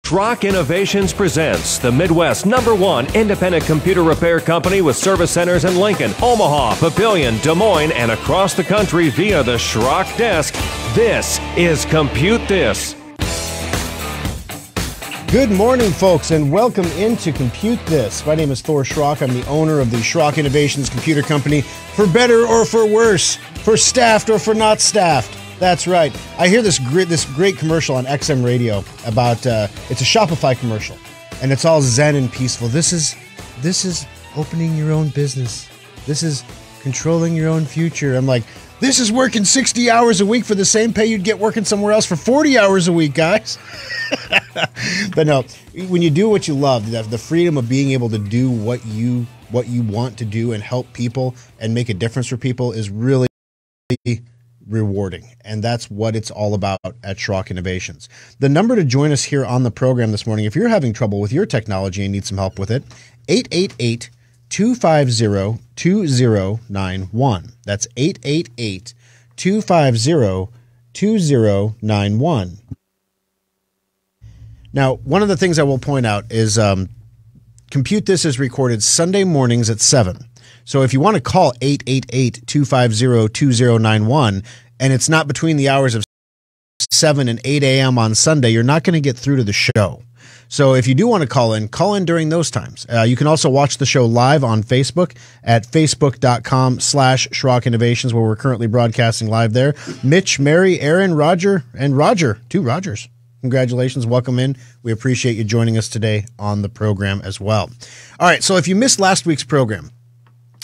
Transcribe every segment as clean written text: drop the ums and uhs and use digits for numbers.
Schrock Innovations presents the Midwest #1 independent computer repair company with service centers in Lincoln, Omaha, Papillion, Des Moines, and across the country via the Schrock desk. This is Compute This. Good morning, folks, and welcome into Compute This. My name is Thor Schrock. I'm the owner of the Schrock Innovations Computer Company, for better or for worse, for staffed or for not staffed. That's right. I hear this great commercial on XM radio about it's a Shopify commercial, and it's all zen and peaceful. This is opening your own business. This is controlling your own future. I'm like, this is working 60 hours a week for the same pay you'd get working somewhere else for 40 hours a week, guys. But no, when you do what you love, the freedom of being able to do what you want to do and help people and make a difference for people is really rewarding. And that's what it's all about at Schrock Innovations. The number to join us here on the program this morning, if you're having trouble with your technology and need some help with it, 888-250-2091. That's 888-250-2091. Now, one of the things I will point out is Compute This is recorded Sunday mornings at 7. So if you want to call 888-250-2091 and it's not between the hours of 7 and 8 a.m. on Sunday, you're not going to get through to the show. So if you do want to call in during those times. You can also watch the show live on Facebook at facebook.com/Schrock Innovations, where we're currently broadcasting live there. Mitch, Mary, Aaron, Roger, and Roger, 2 Rogers. Congratulations. Welcome in. We appreciate you joining us today on the program as well. All right. So if you missed last week's program,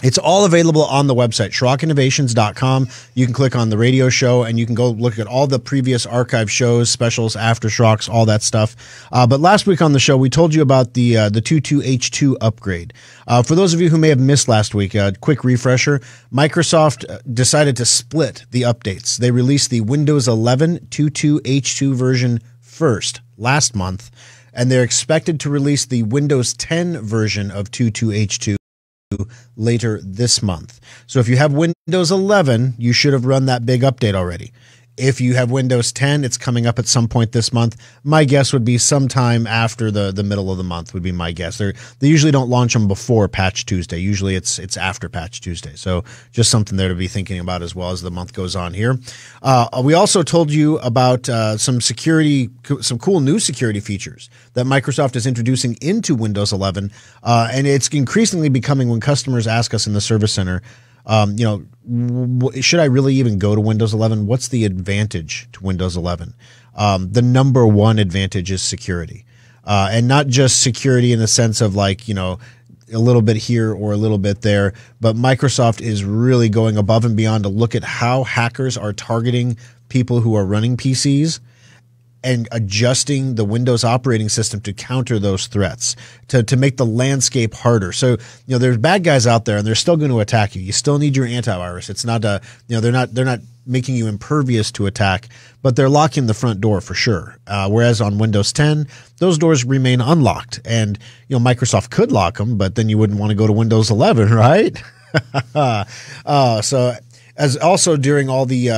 it's all available on the website, SchrockInnovations.com. You can click on the radio show and you can go look at all the previous archive shows, specials, after Schrocks, all that stuff. But last week on the show, we told you about the 22H2 upgrade. For those of you who may have missed last week, a quick refresher, Microsoft decided to split the updates. They released the Windows 11 22H2 version first last month, and they're expected to release the Windows 10 version of 22H2 later this month. So if you have Windows 11, you should have run that big update already. If you have Windows 10, it's coming up at some point this month. My guess would be sometime after the middle of the month would be my guess. They usually don't launch them before Patch Tuesday. Usually it's after Patch Tuesday. So just something there to be thinking about as well as the month goes on here. We also told you about some cool new security features that Microsoft is introducing into Windows 11. And it's increasingly becoming, when customers ask us in the service center, should I really even go to Windows 11? What's the advantage to Windows 11? The number one advantage is security. And not just security in the sense of a little bit here or a little bit there, but Microsoft is really going above and beyond to look at how hackers are targeting people who are running PCs and adjusting the Windows operating system to counter those threats, to make the landscape harder. So, there's bad guys out there and they're still going to attack you. You still need your antivirus. It's not they're not making you impervious to attack, but they're locking the front door for sure. Whereas on Windows 10, those doors remain unlocked, and Microsoft could lock them, but then you wouldn't want to go to Windows 11, right? So as also during all the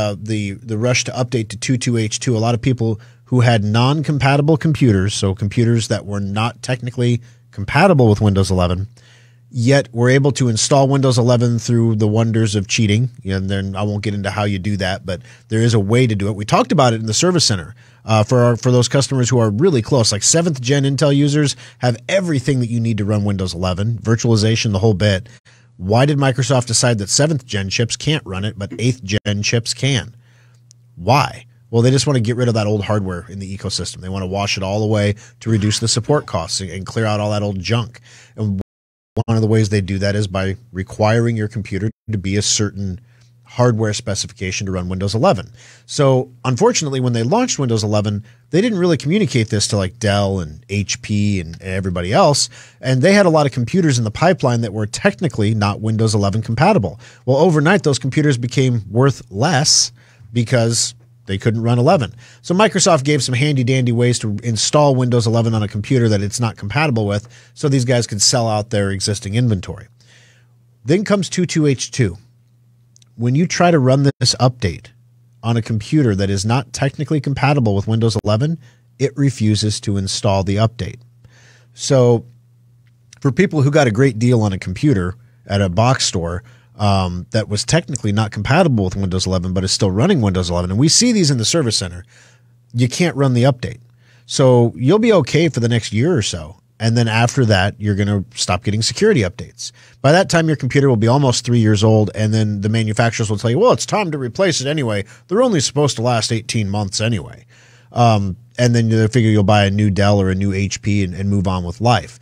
rush to update to 22H2, a lot of people who had non-compatible computers, so computers that were not technically compatible with Windows 11, yet were able to install Windows 11 through the wonders of cheating. And then I won't get into how you do that, but there is a way to do it. We talked about it in the service center for those customers who are really close, like 7th gen Intel users have everything that you need to run Windows 11, virtualization, the whole bit. Why did Microsoft decide that 7th gen chips can't run it, but 8th gen chips can? Why? Well, they just want to get rid of that old hardware in the ecosystem. They want to wash it all away to reduce the support costs and clear out all that old junk. And one of the ways they do that is by requiring your computer to be a certain hardware specification to run Windows 11. So unfortunately, when they launched Windows 11, they didn't really communicate this to like Dell and HP and everybody else. And they had a lot of computers in the pipeline that were technically not Windows 11 compatible. Well, overnight, those computers became worth less because they couldn't run 11. So Microsoft gave some handy-dandy ways to install Windows 11 on a computer that it's not compatible with so these guys could sell out their existing inventory. Then comes 22H2. When you try to run this update on a computer that is not technically compatible with Windows 11, it refuses to install the update. So for people who got a great deal on a computer at a box store that was technically not compatible with Windows 11, but is still running Windows 11, and we see these in the service center, you can't run the update. So you'll be okay for the next year or so. And then after that, you're going to stop getting security updates. By that time, your computer will be almost 3 years old, and then the manufacturers will tell you, well, it's time to replace it anyway. They're only supposed to last 18 months anyway. And then they figure you'll buy a new Dell or a new HP and move on with life.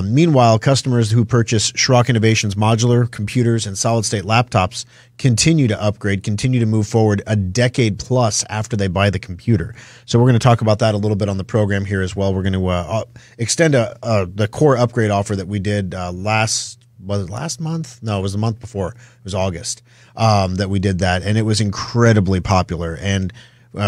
Meanwhile, customers who purchase Schrock Innovations modular computers and solid-state laptops continue to upgrade, continue to move forward a decade plus after they buy the computer. So we're going to talk about that a little bit on the program here as well. We're going to extend the core upgrade offer that we did was it last month? No, it was the month before. It was August that we did that, and it was incredibly popular. And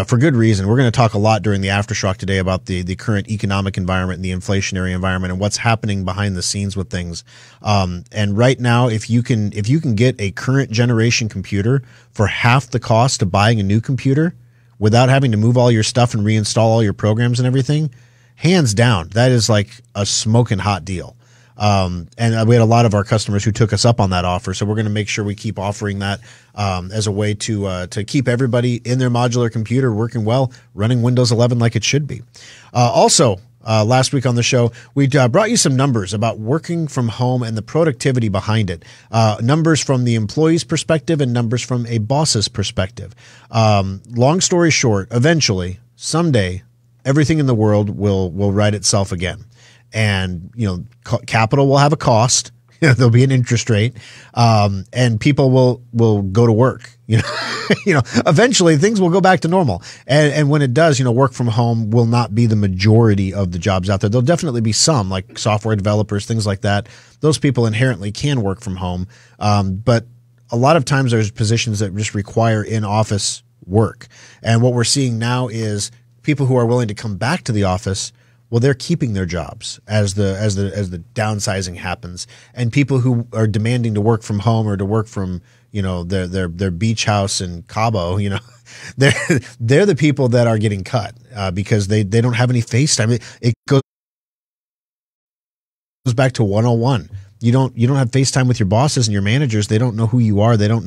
for good reason. We're going to talk a lot during the Aftershock today about the current economic environment and the inflationary environment and what's happening behind the scenes with things. And right now, if you can get a current generation computer for half the cost of buying a new computer without having to move all your stuff and reinstall all your programs and everything, hands down, that is like a smoking hot deal. And we had a lot of our customers who took us up on that offer. So we're going to make sure we keep offering that as a way to keep everybody in their modular computer working well, running Windows 11 like it should be. Also, last week on the show, we brought you some numbers about working from home and the productivity behind it. Numbers from the employee's perspective and numbers from a boss's perspective. Long story short, eventually, someday, everything in the world will right itself again. And, capital will have a cost. There'll be an interest rate, and people will go to work. Eventually things will go back to normal. And when it does, work from home will not be the majority of the jobs out there. There'll definitely be some, like software developers, things like that. Those people inherently can work from home, but a lot of times there's positions that just require in-office work. And what we're seeing now is people who are willing to come back to the office. Well, they're keeping their jobs as the downsizing happens, and people who are demanding to work from home or to work from their beach house in Cabo, they're the people that are getting cut because they don't have any face time. It goes back to 101. You don't have FaceTime with your bosses and your managers. They don't know who you are. They don't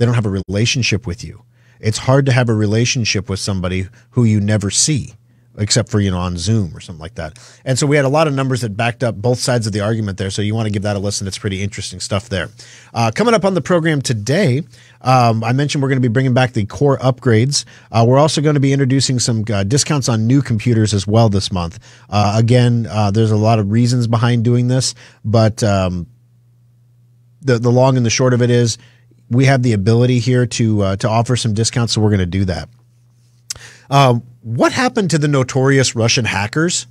have a relationship with you. It's hard to have a relationship with somebody who you never see, except for, on Zoom or something like that. And so we had a lot of numbers that backed up both sides of the argument there. So you want to give that a listen. It's pretty interesting stuff there. Coming up on the program today, I mentioned we're going to be bringing back the core upgrades. We're also going to be introducing some discounts on new computers as well this month. Again, there's a lot of reasons behind doing this, but the long and the short of it is we have the ability here to offer some discounts, so we're going to do that. What happened to the notorious Russian hackers?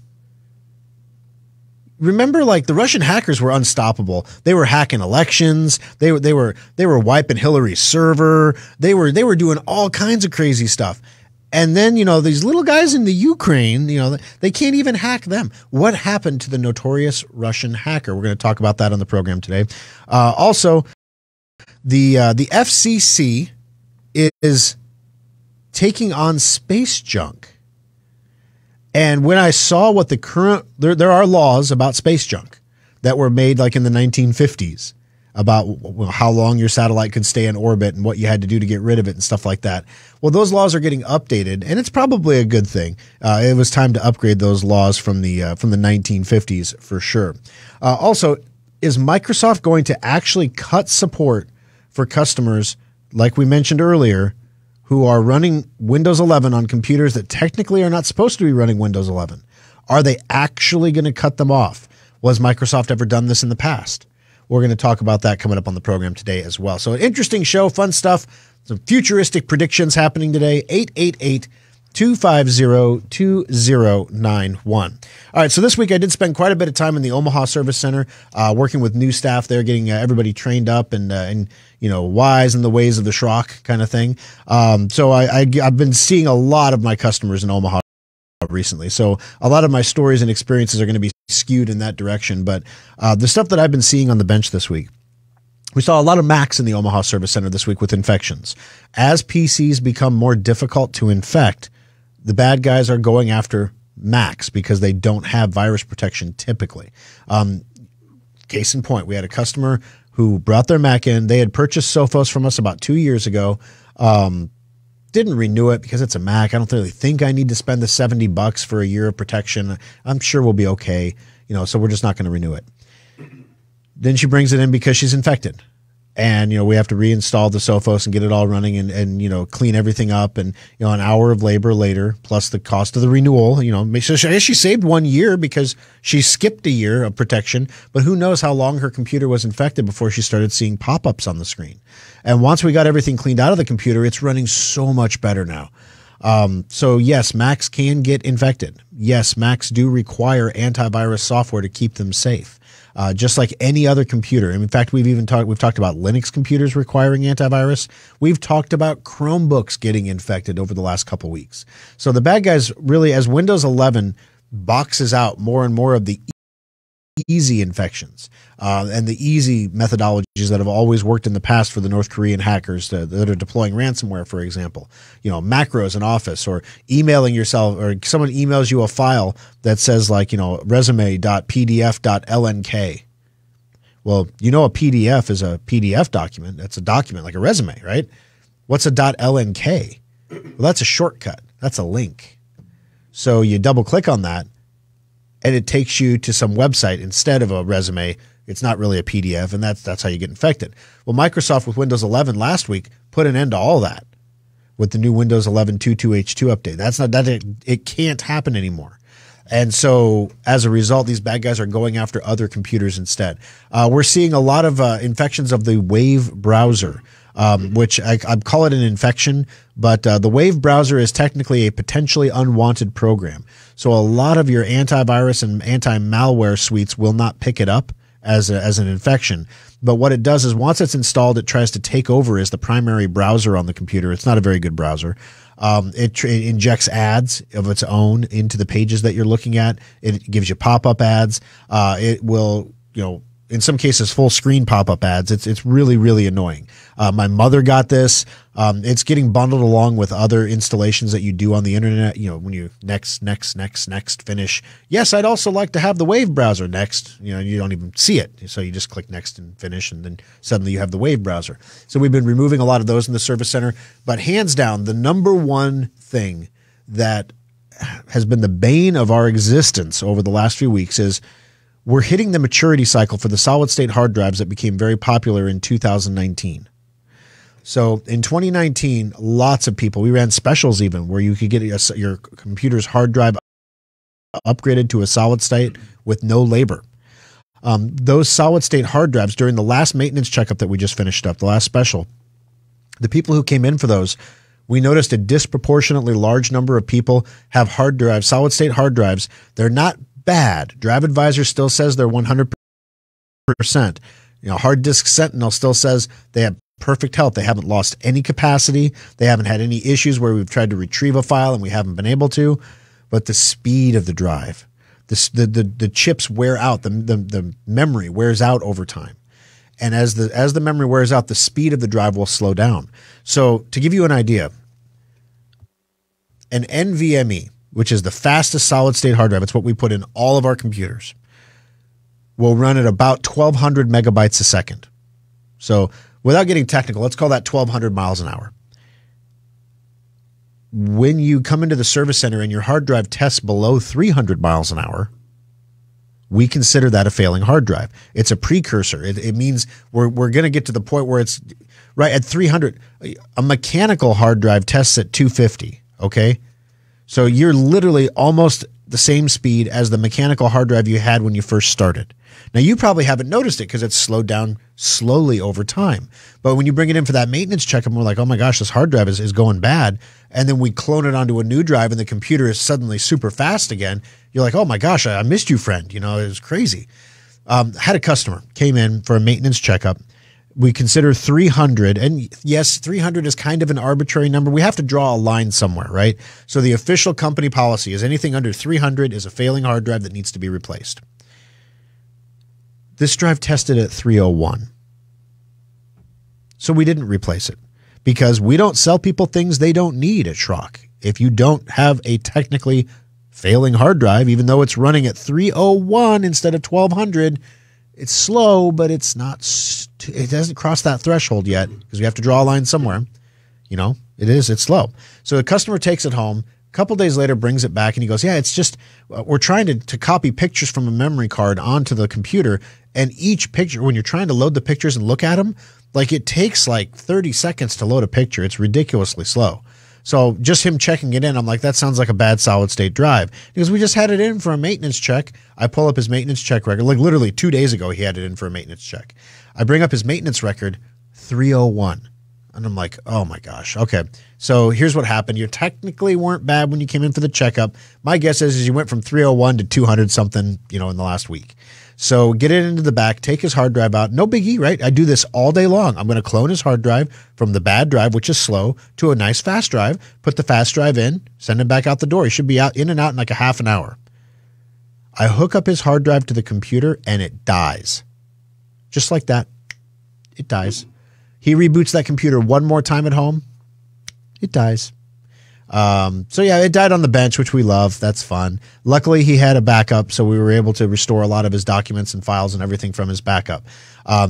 Remember, the Russian hackers were unstoppable. They were hacking elections. They were wiping Hillary's server. They were doing all kinds of crazy stuff. And then, these little guys in the Ukraine, they can't even hack them. What happened to the notorious Russian hacker? We're going to talk about that on the program today. Also, the FCC is taking on space junk. And when I saw what the current, there are laws about space junk that were made in the 1950s about how long your satellite could stay in orbit and what you had to do to get rid of it and stuff like that. Well, those laws are getting updated, and it's probably a good thing. It was time to upgrade those laws from the 1950s for sure. Also, is Microsoft going to actually cut support for customers, like we mentioned earlier, who are running Windows 11 on computers that technically are not supposed to be running Windows 11? Are they actually going to cut them off? Was Microsoft ever done this in the past? We're going to talk about that coming up on the program today as well. So an interesting show, fun stuff, some futuristic predictions happening today. 888-250-2091. All right, so this week I did spend quite a bit of time in the Omaha Service Center working with new staff there, getting everybody trained up and wise in the ways of the Schrock kind of thing. So I've been seeing a lot of my customers in Omaha recently. So a lot of my stories and experiences are going to be skewed in that direction. But the stuff that I've been seeing on the bench this week, we saw a lot of Macs in the Omaha Service Center this week with infections. As PCs become more difficult to infect, The bad guys are going after Macs because they don't have virus protection typically. Case in point, we had a customer who brought their Mac in. They had purchased Sophos from us about 2 years ago. Didn't renew it because it's a Mac. I don't really think I need to spend the $70 for a year of protection. I'm sure we'll be okay, so we're just not going to renew it. Then she brings it in because she's infected. And, we have to reinstall the Sophos and get it all running and clean everything up. And, an hour of labor later, plus the cost of the renewal, so she saved 1 year because she skipped a year of protection. But who knows how long her computer was infected before she started seeing pop-ups on the screen. And once we got everything cleaned out of the computer, it's running so much better now. So yes, Macs can get infected. Yes, Macs do require antivirus software to keep them safe. Just like any other computer. In fact, we've talked about Linux computers requiring antivirus. We've talked about Chromebooks getting infected over the last couple weeks. So the bad guys really, as Windows 11 boxes out more and more of the easy infections and the easy methodologies that have always worked in the past for the North Korean hackers that are deploying ransomware, for example, macros in Office or emailing yourself, or someone emails you a file that says resume.pdf.lnk. Well, a PDF is a PDF document. That's a document like a resume, right? What's a .lnk? Well, that's a shortcut. That's a link. So you double click on that, and it takes you to some website instead of a resume. It's not really a PDF, and that's how you get infected. Well, Microsoft with Windows 11 last week put an end to all that with the new Windows 11 22H2 update. It can't happen anymore. And so as a result, these bad guys are going after other computers instead. We're seeing a lot of infections of the Wave browser, which I call it an infection, but the Wave browser is technically a potentially unwanted program. So a lot of your antivirus and anti-malware suites will not pick it up as an infection. But what it does is once it's installed, it tries to take over as the primary browser on the computer. It's not a very good browser. It injects ads of its own into the pages that you're looking at. It gives you pop-up ads. It will, in some cases, full screen pop-up ads. It's really, really annoying. My mother got this. It's getting bundled along with other installations that you do on the internet. When you next, finish. Yes, I'd also like to have the Wave browser next. You don't even see it. So you just click next and finish, and then suddenly you have the Wave browser. So we've been removing a lot of those in the Service Center. But hands down, the number one thing that has been the bane of our existence over the last few weeks is we're hitting the maturity cycle for the solid-state hard drives that became very popular in 2019. So in 2019, lots of people, we ran specials even where you could get your computer's hard drive upgraded to a solid-state with no labor. Those solid-state hard drives during the last maintenance checkup that we just finished up, the last special, the people who came in for those, we noticed a disproportionately large number of people have hard drives, solid-state hard drives. They're not bad. DriveAdvisor still says they're 100%. Hard Disk Sentinel still says they have perfect health. They haven't lost any capacity. They haven't had any issues where we've tried to retrieve a file and we haven't been able to. But the speed of the drive, the chips wear out. The memory wears out over time. And as the memory wears out, the speed of the drive will slow down. So to give you an idea, an NVMe, which is the fastest solid-state hard drive, it's what we put in all of our computers, will run at about 1,200 megabytes a second. So without getting technical, let's call that 1,200 miles an hour. When you come into the Service Center and your hard drive tests below 300 miles an hour, we consider that a failing hard drive. It's a precursor. It means we're going to get to the point where it's right at 300. A mechanical hard drive tests at 250, okay? So you're literally almost the same speed as the mechanical hard drive you had when you first started. Now, you probably haven't noticed it because it's slowed down slowly over time. But when you bring it in for that maintenance checkup, we're like, oh my gosh, this hard drive is going bad. And then we clone it onto a new drive and the computer is suddenly super fast again. You're like, oh my gosh, I missed you, friend. It was crazy. Had a customer came in for a maintenance checkup. We consider 300, and yes, 300 is kind of an arbitrary number. We have to draw a line somewhere, right? So the official company policy is anything under 300 is a failing hard drive that needs to be replaced. This drive tested at 301. So we didn't replace it because we don't sell people things they don't need at Schrock. if you don't have a technically failing hard drive, even though it's running at 301 instead of 1200, it's slow, but it doesn't cross that threshold yet because we have to draw a line somewhere. It's slow. So the customer takes it home. A couple days later, brings it back, and he goes, yeah, it's just we're trying to copy pictures from a memory card onto the computer, and each picture, when you're trying to load the pictures and look at them, like it takes like 30 seconds to load a picture. It's ridiculously slow. So just him checking it in, I'm like, that sounds like a bad solid-state drive. Because we just had it in for a maintenance check. I pull up his maintenance check record. Like literally 2 days ago, he had it in for a maintenance check. I bring up his maintenance record, 301. And I'm like, oh my gosh. Okay. So here's what happened. You technically weren't bad when you came in for the checkup. My guess is you went from 301 to 200 something, in the last week. So get it into the back, take his hard drive out. No biggie, right? I do this all day long. I'm going to clone his hard drive from the bad drive, which is slow, to a nice fast drive, put the fast drive in, send him back out the door. He should be out in and out in like a half an hour. I hook up his hard drive to the computer and it dies. Just like that. It dies. He reboots that computer one more time at home. It dies. So yeah, it died on the bench, which we love. That's fun. Luckily, he had a backup, so we were able to restore a lot of his documents and files and everything from his backup.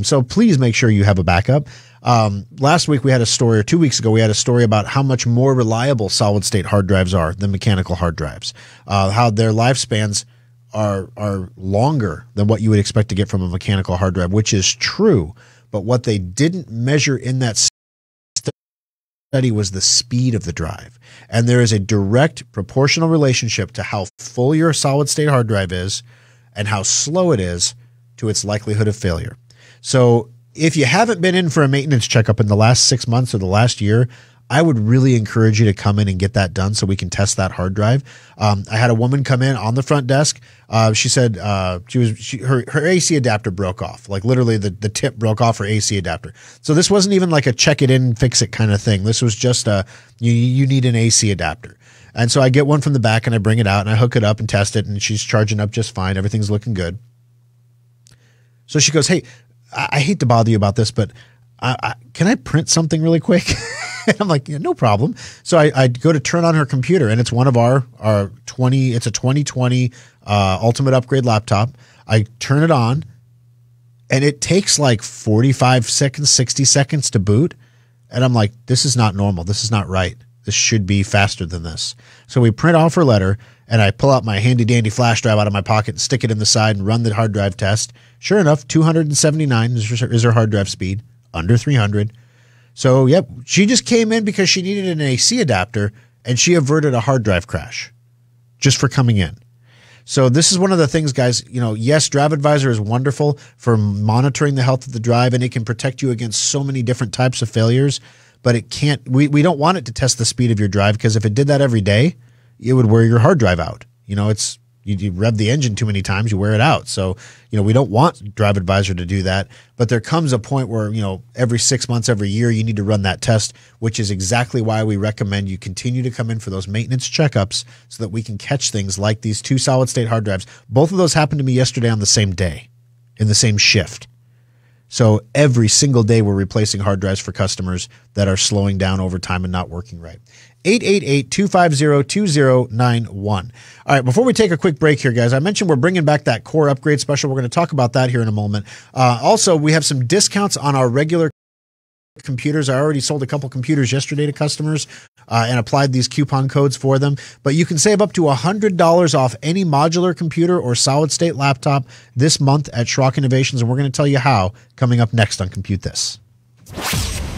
So please make sure you have a backup. Last week we had a story, or 2 weeks ago, we had a story about how much more reliable solid-state hard drives are than mechanical hard drives. How their lifespans are longer than what you would expect to get from a mechanical hard drive, which is true. But what they didn't measure in that study was the speed of the drive. And there is a direct proportional relationship to how full your solid-state hard drive is and how slow it is to its likelihood of failure. So if you haven't been in for a maintenance checkup in the last 6 months or the last year, I would really encourage you to come in and get that done so we can test that hard drive. I had a woman come in on the front desk. She said her AC adapter broke off. Like literally the tip broke off her AC adapter. So this wasn't even like a check it in, fix it kind of thing. This was just you need an AC adapter. And so I get one from the back and I bring it out and I hook it up and test it, and she's charging up just fine. Everything's looking good. So she goes, hey, I hate to bother you about this, but can I print something really quick? And I'm like, yeah, no problem. So I go to turn on her computer, and it's one of our 2020 Ultimate Upgrade laptop. I turn it on, and it takes like 45 seconds, 60 seconds to boot. And I'm like, this is not normal. This is not right. This should be faster than this. So we print off her letter, and I pull out my handy dandy flash drive out of my pocket and stick it in the side and run the hard drive test. Sure enough, 279 is her hard drive speed, under 300. So, yep, she just came in because she needed an AC adapter, and she averted a hard drive crash just for coming in. So this is one of the things, guys, yes, Drive Advisor is wonderful for monitoring the health of the drive, and it can protect you against so many different types of failures, but it can't, we don't want it to test the speed of your drive, because if it did that every day, it would wear your hard drive out. You rev the engine too many times, you wear it out. So, we don't want Drive Advisor to do that. But there comes a point where, every 6 months, every year, you need to run that test, which is exactly why we recommend you continue to come in for those maintenance checkups so that we can catch things like these two solid-state hard drives. Both of those happened to me yesterday on the same day, in the same shift. So every single day we're replacing hard drives for customers that are slowing down over time and not working right. 888-250-2091. All right, before we take a quick break here, guys, I mentioned we're bringing back that core upgrade special. We're going to talk about that here in a moment. Also, we have some discounts on our regular computers. I already sold a couple computers yesterday to customers and applied these coupon codes for them. But you can save up to $100 off any modular computer or solid-state laptop this month at Schrock Innovations, and we're going to tell you how coming up next on Compute This.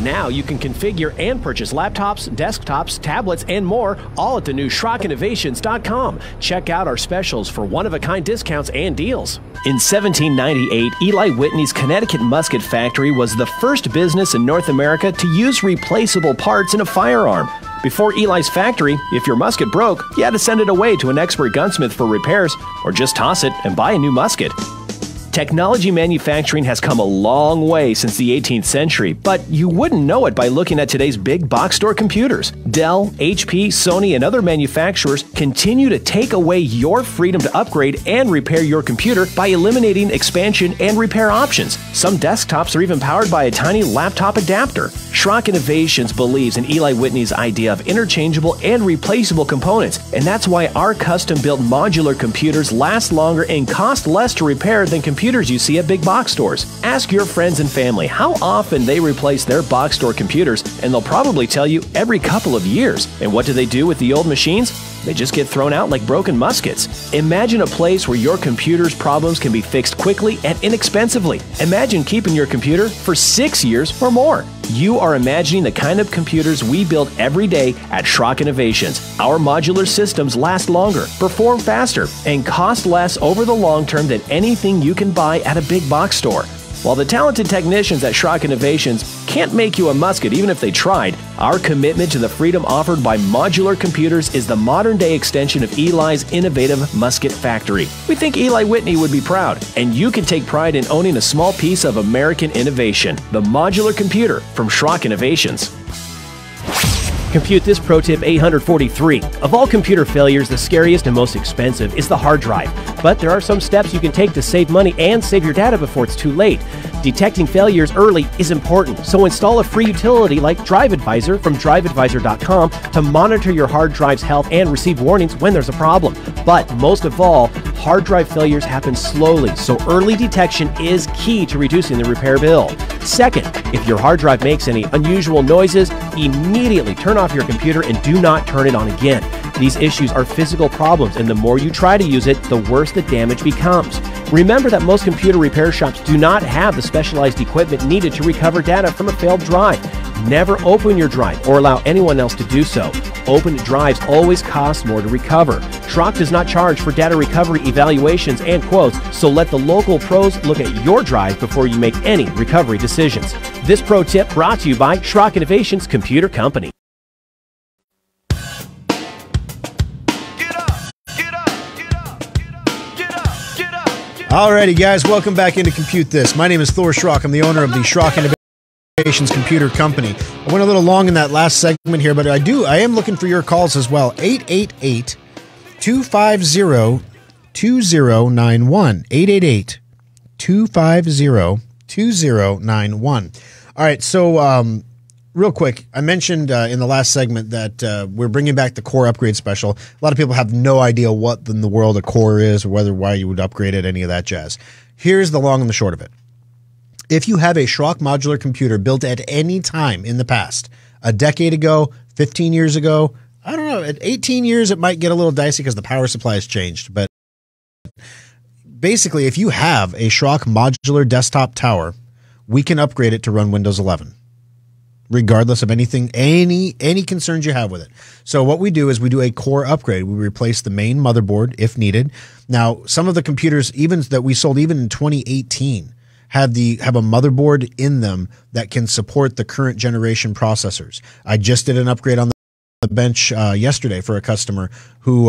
Now you can configure and purchase laptops, desktops, tablets, and more, all at the new SchrockInnovations.com. Check out our specials for one-of-a-kind discounts and deals. In 1798, Eli Whitney's Connecticut Musket Factory was the first business in North America to use replaceable parts in a firearm. Before Eli's factory, if your musket broke, you had to send it away to an expert gunsmith for repairs, or just toss it and buy a new musket. Technology manufacturing has come a long way since the 18th century, but you wouldn't know it by looking at today's big box store computers. Dell, HP, Sony, and other manufacturers continue to take away your freedom to upgrade and repair your computer by eliminating expansion and repair options. Some desktops are even powered by a tiny laptop adapter. Schrock Innovations believes in Eli Whitney's idea of interchangeable and replaceable components, and that's why our custom-built modular computers last longer and cost less to repair than computers you see at big box stores. Ask your friends and family how often they replace their box store computers, and they'll probably tell you every couple of years. And what do they do with the old machines? They just get thrown out like broken muskets. Imagine a place where your computer's problems can be fixed quickly and inexpensively. Imagine keeping your computer for 6 years or more. You are imagining the kind of computers we build every day at Schrock Innovations. Our modular systems last longer, perform faster, and cost less over the long term than anything you can buy at a big box store. While the talented technicians at Schrock Innovations can't make you a musket even if they tried, our commitment to the freedom offered by modular computers is the modern-day extension of Eli's innovative musket factory. We think Eli Whitney would be proud, and you can take pride in owning a small piece of American innovation, the modular computer from Schrock Innovations. Compute this pro tip 843. Of all computer failures, the scariest and most expensive is the hard drive. But there are some steps you can take to save money and save your data before it's too late. Detecting failures early is important, so install a free utility like Drive Advisor from driveadvisor.com to monitor your hard drive's health and receive warnings when there's a problem. But most of all, hard drive failures happen slowly, so early detection is key to reducing the repair bill. Second, if your hard drive makes any unusual noises, immediately turn off your computer and do not turn it on again. These issues are physical problems, and the more you try to use it, the worse the damage becomes. Remember that most computer repair shops do not have the specialized equipment needed to recover data from a failed drive. Never open your drive or allow anyone else to do so. Opened drives always cost more to recover. Schrock does not charge for data recovery evaluations and quotes, so let the local pros look at your drive before you make any recovery decisions. This pro tip brought to you by Schrock Innovations Computer Company. Alrighty, guys, welcome back into Compute This. My name is Thor Schrock. I'm the owner of the Schrock Innovations Computer Company. I went a little long in that last segment here, but I am looking for your calls as well. 888-250-2091. 888-250-2091. All right, so real quick, I mentioned in the last segment that we're bringing back the Core Upgrade Special. A lot of people have no idea what in the world a Core is or why you would upgrade it, any of that jazz. Here's the long and the short of it. If you have a Schrock modular computer built at any time in the past, a decade ago, 15 years ago, I don't know, at 18 years it might get a little dicey because the power supply has changed. But basically, if you have a Schrock modular desktop tower, we can upgrade it to run Windows 11. Regardless of anything, any concerns you have with it. So what we do is we do a core upgrade. We replace the main motherboard if needed. Now, some of the computers, even that we sold even in 2018, have a motherboard in them that can support the current generation processors. I just did an upgrade on the bench yesterday for a customer who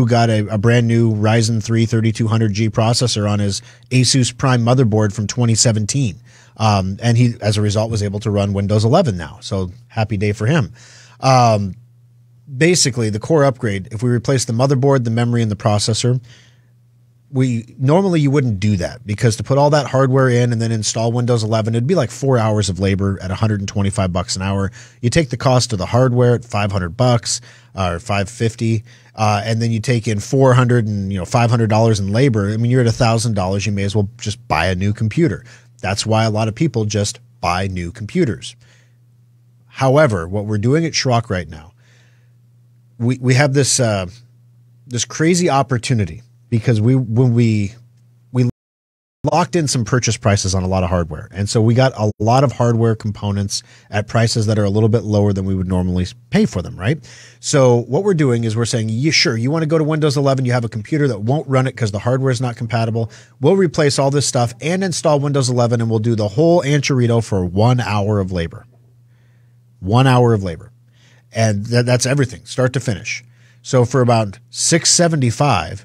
got a brand new Ryzen 3 3200G processor on his Asus Prime motherboard from 2017. And he, as a result, was able to run Windows 11 now. So happy day for him. Basically, the core upgrade, if we replace the motherboard, the memory, and the processor, normally you wouldn't do that because to put all that hardware in and then install Windows 11, it'd be like 4 hours of labor at $125 an hour. You take the cost of the hardware at $500 or $550, and then you take in $400 and $500 in labor. I mean, you're at $1,000. You may as well just buy a new computer. That's why a lot of people just buy new computers. However, what we're doing at Schrock right now, we have this crazy opportunity because when we locked in some purchase prices on a lot of hardware, and so we got a lot of hardware components at prices that are a little bit lower than we would normally pay for them, right? So what we're doing is we're saying, yeah, sure, you want to go to Windows 11, you have a computer that won't run it because the hardware is not compatible. We'll replace all this stuff and install Windows 11, and we'll do the whole Anchorito for 1 hour of labor. 1 hour of labor. And that's everything, start to finish. So for about $675,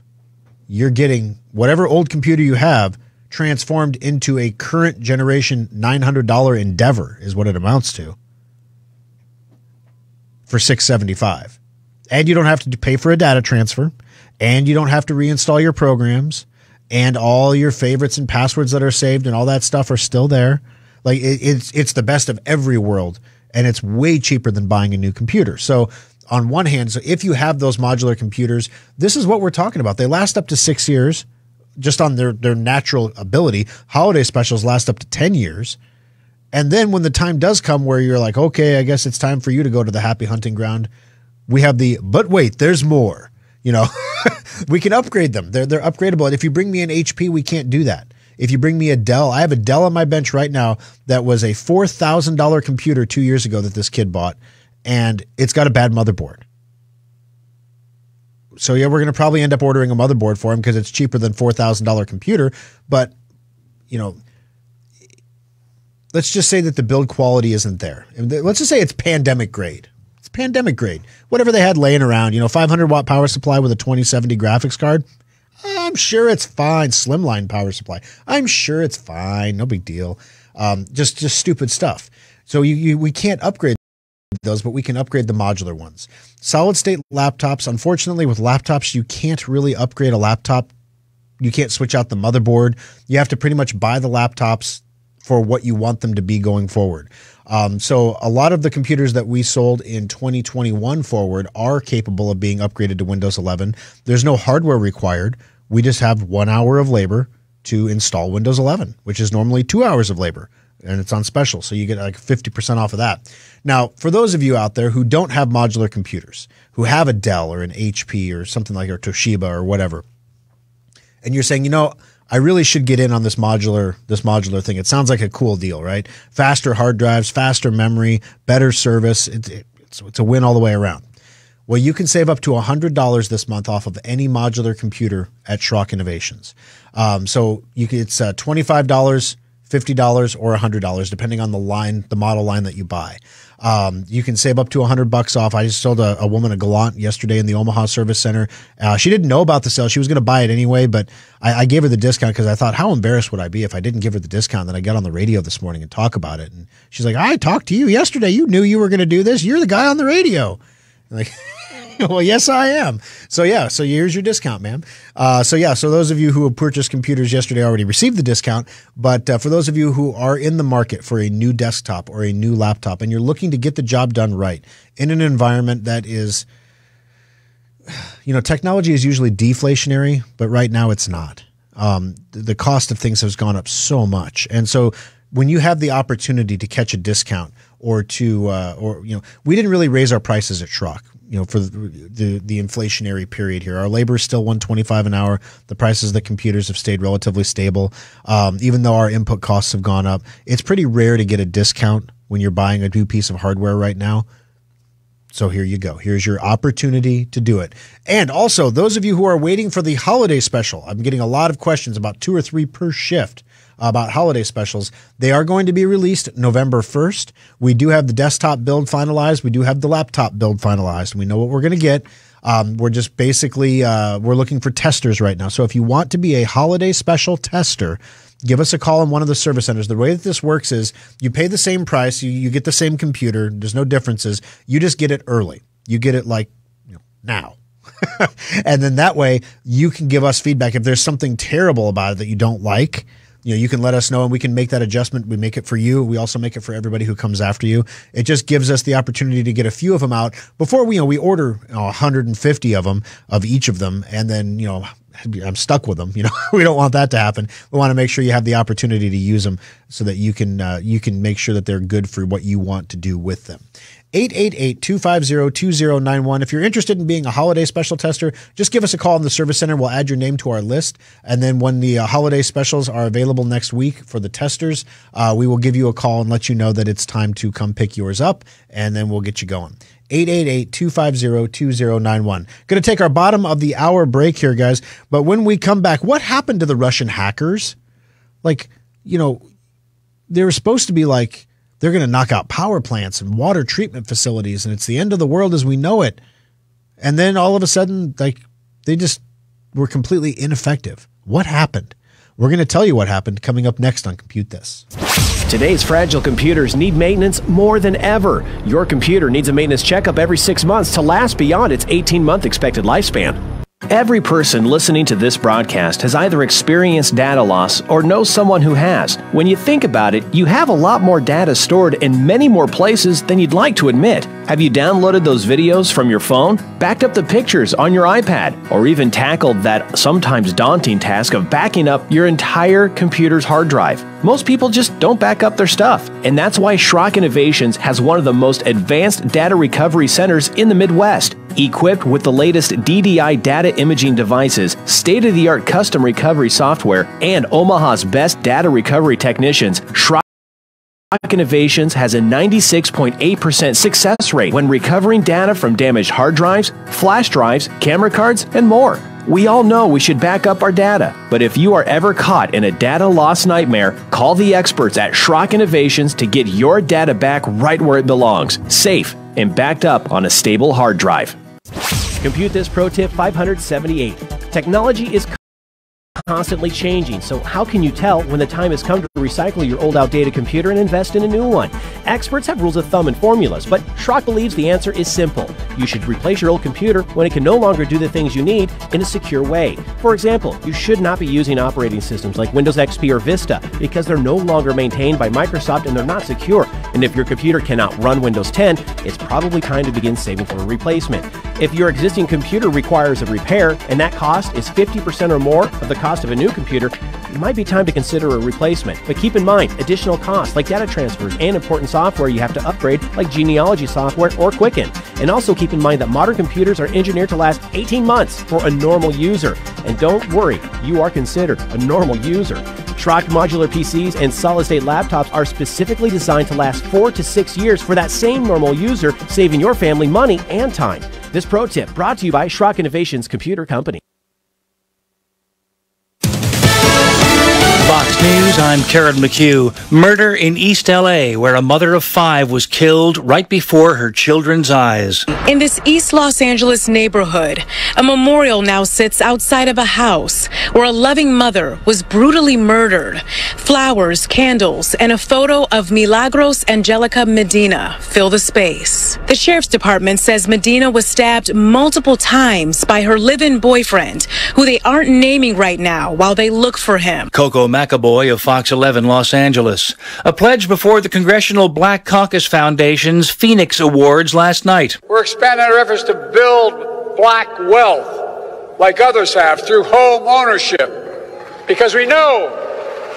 you're getting whatever old computer you have transformed into a current generation $900 Endeavor is what it amounts to for $675. And you don't have to pay for a data transfer, and you don't have to reinstall your programs, and all your favorites and passwords that are saved and all that stuff are still there. Like it's the best of every world, and it's way cheaper than buying a new computer. So on one hand, so if you have those modular computers, this is what we're talking about. They last up to 6 years just on their natural ability. Holiday specials last up to 10 years. And then when the time does come where you're like, okay, I guess it's time for you to go to the happy hunting ground, we have but wait, there's more. We can upgrade them. They're upgradable. And if you bring me an HP, we can't do that. If you bring me a Dell, I have a Dell on my bench right now that was a $4,000 computer 2 years ago that this kid bought, and it's got a bad motherboard. So yeah, we're going to probably end up ordering a motherboard for him because it's cheaper than $4,000 computer. But, let's just say that the build quality isn't there. Let's just say it's pandemic grade. It's pandemic grade. Whatever they had laying around, 500 watt power supply with a 2070 graphics card. I'm sure it's fine. Slimline power supply. I'm sure it's fine. No big deal. Just stupid stuff. So we can't upgrade those, but we can upgrade the modular ones. Solid state laptops. Unfortunately, with laptops, you can't really upgrade a laptop. You can't switch out the motherboard. You have to pretty much buy the laptops for what you want them to be going forward. So a lot of the computers that we sold in 2021 forward are capable of being upgraded to Windows 11. There's no hardware required. We just have 1 hour of labor to install Windows 11, which is normally 2 hours of labor, and it's on special. So you get like 50% off of that. Now, for those of you out there who don't have modular computers, who have a Dell or an HP or something like, or Toshiba or whatever, and you're saying, I really should get in on this modular thing. It sounds like a cool deal, right? Faster hard drives, faster memory, better service. It's a win all the way around. Well, you can save up to $100 this month off of any modular computer at Schrock Innovations. So it's $25, $50, or $100, depending on the model line that you buy. You can save up to $100 off. I just sold a woman a Galant yesterday in the Omaha Service Center. She didn't know about the sale. She was going to buy it anyway, but I gave her the discount because I thought, how embarrassed would I be if I didn't give her the discount? Then I got on the radio this morning and talk about it. And she's like, I talked to you yesterday. You knew you were going to do this. You're the guy on the radio. I'm like, well, yes, I am. So here's your discount, ma'am. So those of you who have purchased computers yesterday already received the discount. But for those of you who are in the market for a new desktop or a new laptop and you're looking to get the job done right in an environment that is, technology is usually deflationary, but right now it's not. The cost of things has gone up so much. And so when you have the opportunity to catch a discount we didn't really raise our prices at Schrock. For the inflationary period here. Our labor is still $125 an hour. The prices of the computers have stayed relatively stable. Even though our input costs have gone up, it's pretty rare to get a discount when you're buying a new piece of hardware right now. So here you go. Here's your opportunity to do it. And also, those of you who are waiting for the holiday special, I'm getting a lot of questions, about 2 or 3 per shift, about holiday specials. They are going to be released November 1st. We do have the desktop build finalized. We do have the laptop build finalized. We know what we're going to get. We're just basically, we're looking for testers right now. So if you want to be a holiday special tester, give us a call in one of the service centers. The way that this works is you pay the same price. You get the same computer. There's no differences. You just get it early. You get it now. And then that way you can give us feedback. If there's something terrible about it that you don't like, you can let us know and we can make that adjustment. We make it for you. We also make it for everybody who comes after you. It just gives us the opportunity to get a few of them out before we order 150 of them, of each of them. And then, I'm stuck with them. We don't want that to happen. We want to make sure you have the opportunity to use them so that you can make sure that they're good for what you want to do with them. 888-250-2091. If you're interested in being a holiday special tester, just give us a call in the service center. We'll add your name to our list. And then when the holiday specials are available next week for the testers, we will give you a call and let you know that it's time to come pick yours up, and then we'll get you going. 888-250-2091. Going to take our bottom of the hour break here, guys. But when we come back, what happened to the Russian hackers? They were supposed to be they're going to knock out power plants and water treatment facilities, and it's the end of the world as we know it. And then all of a sudden, they just were completely ineffective. What happened? We're going to tell you what happened coming up next on Compute This. Today's fragile computers need maintenance more than ever. Your computer needs a maintenance checkup every 6 months to last beyond its 18-month expected lifespan. Every person listening to this broadcast has either experienced data loss or knows someone who has. When you think about it, you have a lot more data stored in many more places than you'd like to admit. Have you downloaded those videos from your phone, backed up the pictures on your iPad, or even tackled that sometimes daunting task of backing up your entire computer's hard drive? Most people just don't back up their stuff, and that's why Schrock Innovations has one of the most advanced data recovery centers in the Midwest. Equipped with the latest DDI data imaging devices, state-of-the-art custom recovery software, and Omaha's best data recovery technicians, Schrock Innovations has a 96.8% success rate when recovering data from damaged hard drives, flash drives, camera cards, and more. We all know we should back up our data, but if you are ever caught in a data loss nightmare, call the experts at Schrock Innovations to get your data back right where it belongs, safe and backed up on a stable hard drive. Compute This Pro Tip 578. Technology is constantly changing, so how can you tell when the time has come to recycle your old outdated computer and invest in a new one? Experts have rules of thumb and formulas, but Schrock believes the answer is simple. You should replace your old computer when it can no longer do the things you need in a secure way. For example, you should not be using operating systems like Windows XP or Vista because they're no longer maintained by Microsoft and they're not secure. And if your computer cannot run Windows 10, it's probably time to begin saving for a replacement. If your existing computer requires a repair and that cost is 50% or more of the cost of a new computer, it might be time to consider a replacement. But keep in mind, additional costs like data transfers and important software you have to upgrade like genealogy software or Quicken. And also keep in mind that modern computers are engineered to last 18 months for a normal user. And don't worry, you are considered a normal user. Schrock modular PCs and solid-state laptops are specifically designed to last 4 to 6 years for that same normal user, saving your family money and time. This pro tip brought to you by Schrock Innovations Computer Company. Fox News, I'm Karen McHugh. Murder in East LA, where a mother of 5 was killed right before her children's eyes. In this East Los Angeles neighborhood, a memorial now sits outside of a house where a loving mother was brutally murdered. Flowers, candles, and a photo of Milagros Angelica Medina fill the space. The sheriff's department says Medina was stabbed multiple times by her live-in boyfriend, who they aren't naming right now while they look for him. Coco McAvoy of Fox 11 Los Angeles. A pledge before the Congressional Black Caucus Foundation's Phoenix Awards last night. We're expanding our efforts to build black wealth like others have through home ownership, because we know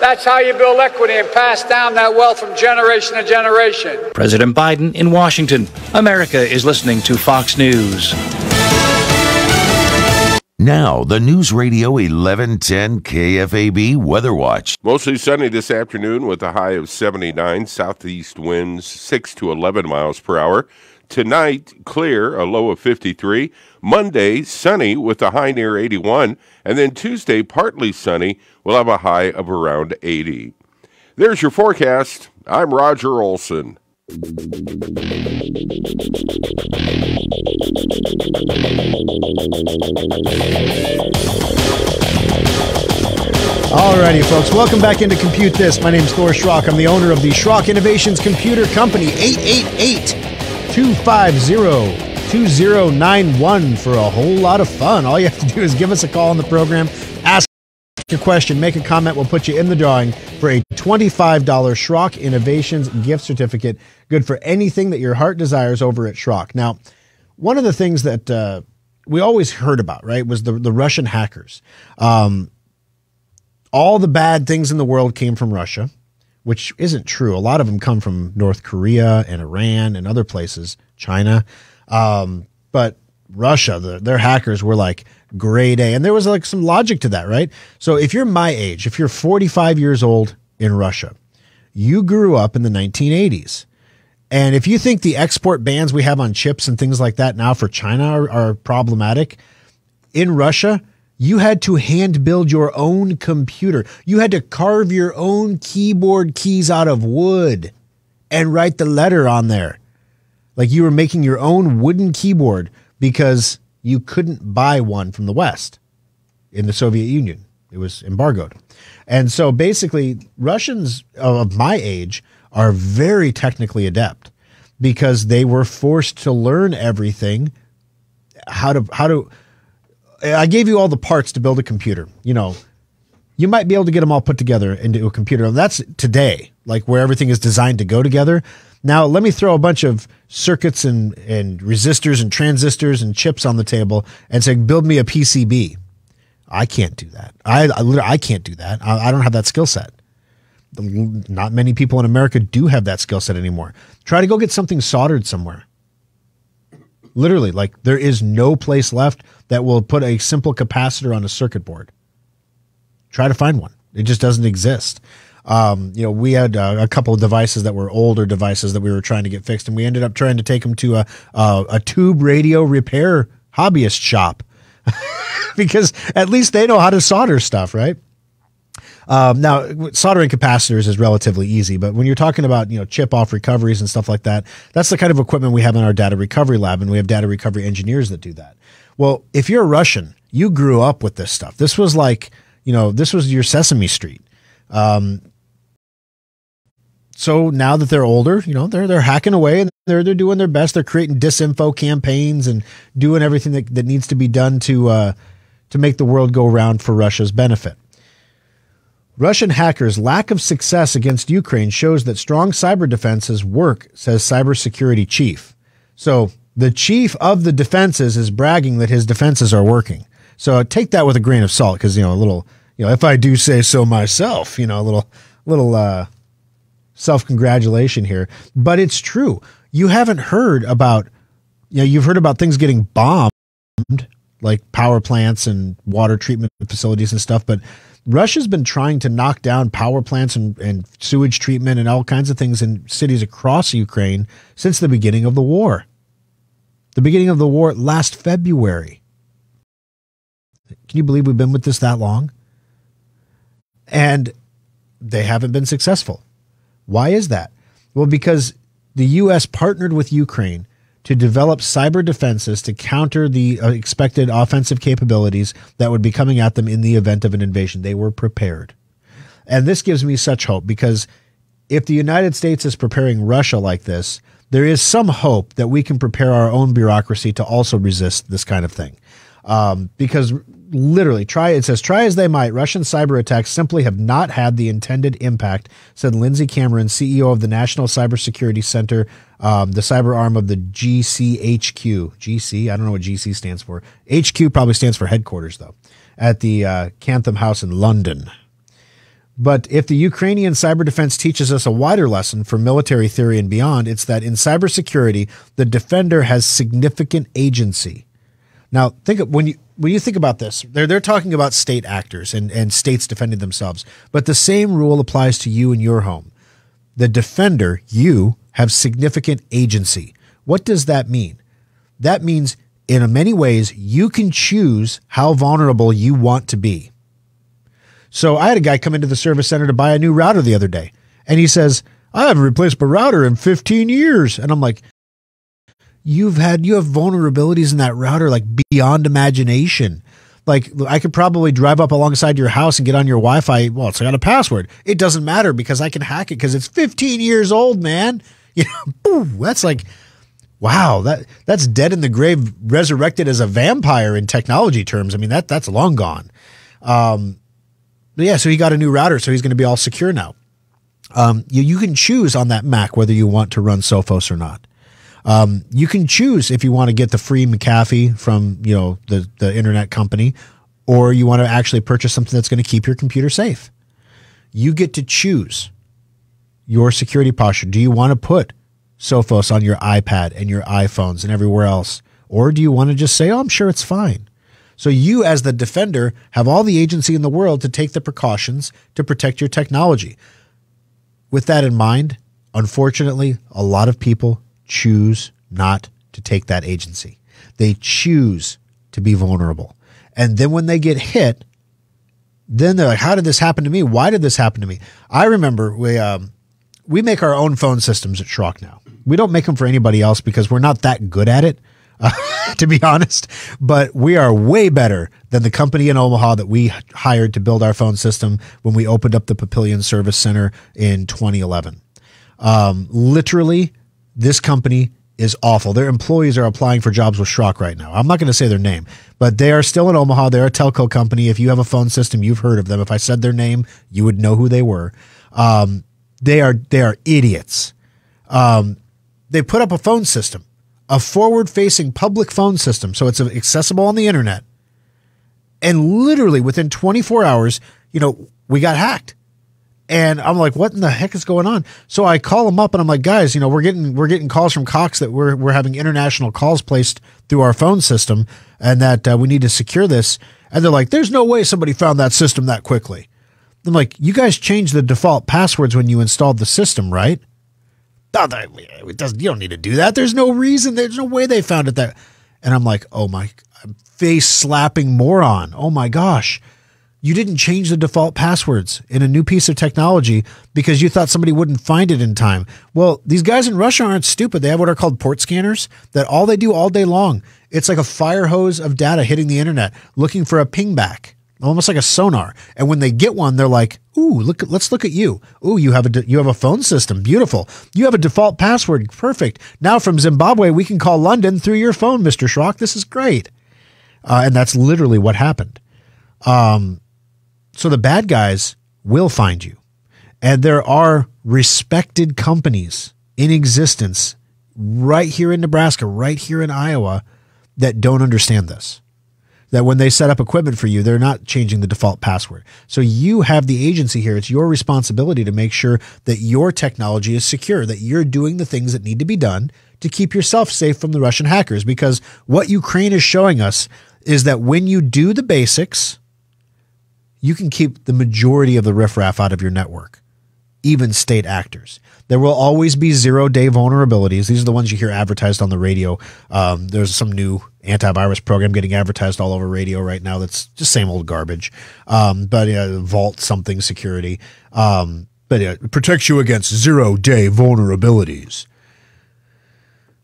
that's how you build equity and pass down that wealth from generation to generation. President Biden in Washington. America is listening to Fox News. Now, the News Radio 1110 KFAB Weather Watch. Mostly sunny this afternoon with a high of 79, southeast winds 6 to 11 miles per hour. Tonight, clear, a low of 53. Monday, sunny with a high near 81. And then Tuesday, partly sunny, we'll have a high of around 80. There's your forecast. I'm Roger Olson. Alrighty, folks, welcome back into Compute This. My name's Thor Schrock. I'm the owner of the Schrock Innovations Computer Company. 888-250-2091 for a whole lot of fun. All you have to do is give us a call on the program, ask your question, make a comment. We'll put you in the drawing for a $25 Schrock Innovations gift certificate, good for anything that your heart desires over at Schrock. Now, one of the things that we always heard about, right, was the Russian hackers. All the bad things in the world came from Russia, which isn't true. A lot of them come from North Korea and Iran and other places, China. But Russia, their hackers were like grade A. And there was like some logic to that, right? So if you're my age, if you're 45 years old in Russia, you grew up in the 1980s. And if you think the export bans we have on chips and things like that now for China are problematic, in Russia, you had to hand build your own computer. You had to carve your own keyboard keys out of wood and write the letter on there. Like you were making your own wooden keyboard because you couldn't buy one from the West in the Soviet Union. It was embargoed. And so basically, Russians of my age are very technically adept because they were forced to learn everything. How to I gave you all the parts to build a computer. You know, you might be able to get them all put together into a computer. And that's today, like where everything is designed to go together. Now, let me throw a bunch of circuits and resistors and transistors and chips on the table and say, build me a PCB. I can't do that. I can't do that. I don't have that skill set. Not many people in America do have that skill set anymore. Try to go get something soldered somewhere. Literally, like there is no place left that will put a simple capacitor on a circuit board. Try to find one. It just doesn't exist. We had a couple of devices that were older devices that we were trying to get fixed, and we ended up trying to take them to a tube radio repair hobbyist shop because at least they know how to solder stuff, right? Now, soldering capacitors is relatively easy, but when you're talking about, chip off recoveries and stuff like that, that's the kind of equipment we have in our data recovery lab, and we have data recovery engineers that do that. Well, if you're a Russian, you grew up with this stuff. This was like, this was your Sesame Street. So now that they're older, they're hacking away and they're doing their best. They're creating disinfo campaigns and doing everything that needs to be done to make the world go around for Russia's benefit. Russian hackers' lack of success against Ukraine shows that strong cyber defenses work, says cybersecurity chief. So the chief of the defenses is bragging that his defenses are working. So take that with a grain of salt because, if I do say so myself, a little self-congratulation here. But it's true. You haven't heard about, you've heard about things getting bombed, like power plants and water treatment facilities and stuff, but Russia's been trying to knock down power plants and sewage treatment and all kinds of things in cities across Ukraine since the beginning of the war. The beginning of the war last February. Can you believe we've been with this that long? And they haven't been successful. Why is that? Well, because the U.S. partnered with Ukraine to develop cyber defenses to counter the expected offensive capabilities that would be coming at them in the event of an invasion. They were prepared. And this gives me such hope because if the United States is preparing Russia like this, there is some hope that we can prepare our own bureaucracy to also resist this kind of thing. Because literally, try as they might, Russian cyber attacks simply have not had the intended impact, said Lindsay Cameron, CEO of the National Cybersecurity Center, the cyber arm of the GCHQ. GC, I don't know what GC stands for. HQ probably stands for headquarters, though, at the Cantham House in London. But if the Ukrainian cyber defense teaches us a wider lesson for military theory and beyond, it's that in cybersecurity, the defender has significant agency. Now, when you think about this, they're talking about state actors and states defending themselves. But the same rule applies to you and your home. The defender, you, have significant agency. What does that mean? That means, in many ways, you can choose how vulnerable you want to be. So I had a guy come into the service center to buy a new router the other day. And he says, I haven't replaced my router in 15 years. And I'm like, you have vulnerabilities in that router like beyond imagination. Like I could probably drive up alongside your house and get on your Wi-Fi. Well, it's got a password. It doesn't matter because I can hack it because it's 15 years old, man. That's like, wow, that's dead in the grave, resurrected as a vampire in technology terms. I mean, that's long gone. So he got a new router, so he's going to be all secure now. You can choose on that Mac whether you want to run Sophos or not. You can choose if you want to get the free McAfee from, the internet company, or you want to actually purchase something that's going to keep your computer safe. You get to choose your security posture. Do you want to put Sophos on your iPad and your iPhones and everywhere else? Or do you want to just say, oh, I'm sure it's fine? So you, as the defender, have all the agency in the world to take the precautions to protect your technology. With that in mind, unfortunately, a lot of people choose not to take that agency. They choose to be vulnerable. And then when they get hit, then they're like, how did this happen to me? Why did this happen to me? I remember we make our own phone systems at Schrock now. We don't make them for anybody else because we're not that good at it. to be honest. But we are way better than the company in Omaha that we hired to build our phone system when we opened up the Papillion Service Center in 2011. Literally, this company is awful. Their employees are applying for jobs with Schrock right now. I'm not going to say their name, but they are still in Omaha. They're a telco company. If you have a phone system, you've heard of them. If I said their name, you would know who they were. They are idiots. They put up a phone system, a forward-facing public phone system, so it's accessible on the internet. And literally within 24 hours, we got hacked. And I'm like, what in the heck is going on? So I call them up and I'm like, guys, we're getting calls from Cox that we're having international calls placed through our phone system and that we need to secure this. And they're like, there's no way somebody found that system that quickly. I'm like, you guys changed the default passwords when you installed the system, right? No, you don't need to do that. There's no reason. There's no way they found it that. And I'm like, oh my, face slapping moron. Oh my gosh. You didn't change the default passwords in a new piece of technology because you thought somebody wouldn't find it in time. Well, these guys in Russia aren't stupid. They have what are called port scanners that all they do all day long. It's like a fire hose of data hitting the internet, looking for a ping back, almost like a sonar. And when they get one, they're like, ooh, let's look at you. Ooh, you have a phone system. Beautiful. You have a default password. Perfect. Now from Zimbabwe, we can call London through your phone, Mr. Schrock. This is great. And that's literally what happened. So the bad guys will find you. And there are respected companies in existence right here in Nebraska, right here in Iowa, that don't understand this. That when they set up equipment for you, they're not changing the default password. So you have the agency here. It's your responsibility to make sure that your technology is secure, that you're doing the things that need to be done to keep yourself safe from the Russian hackers. Because what Ukraine is showing us is that when you do the basics, you can keep the majority of the riffraff out of your network, even state actors. There will always be 0-day vulnerabilities. These are the ones you hear advertised on the radio. There's some new antivirus program getting advertised all over radio right now that's just same old garbage. Vault something security. It protects you against 0-day vulnerabilities.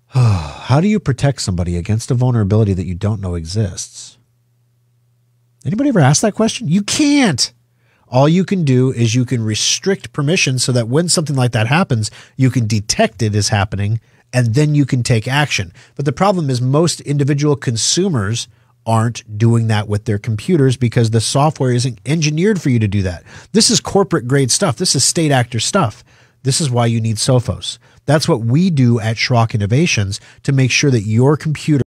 How do you protect somebody against a vulnerability that you don't know exists? Anybody ever asked that question? You can't. All you can do is you can restrict permissions so that when something like that happens, you can detect it as happening and then you can take action. But the problem is most individual consumers aren't doing that with their computers because the software isn't engineered for you to do that. This is corporate grade stuff. This is state actor stuff. This is why you need Sophos. That's what we do at Schrock Innovations to make sure that your computer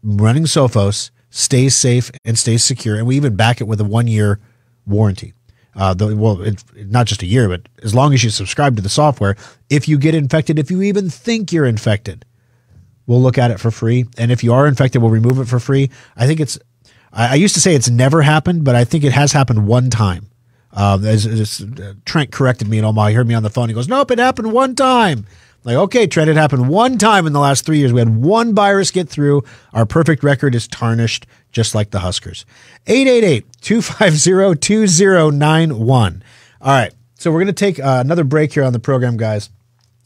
running Sophos stays safe and stays secure. And we even back it with a 1-year warranty. It's not just a year, but as long as you subscribe to the software, if you get infected, if you even think you're infected, we'll look at it for free. And if you are infected, we'll remove it for free. I think I used to say it's never happened, but I think it has happened one time. Trent corrected me in Omaha. He heard me on the phone. He goes, nope, it happened one time. Like, okay, Trent, it happened one time in the last 3 years. We had one virus get through. Our perfect record is tarnished, just like the Huskers. 888-250-2091. All right, so we're going to take another break here on the program, guys.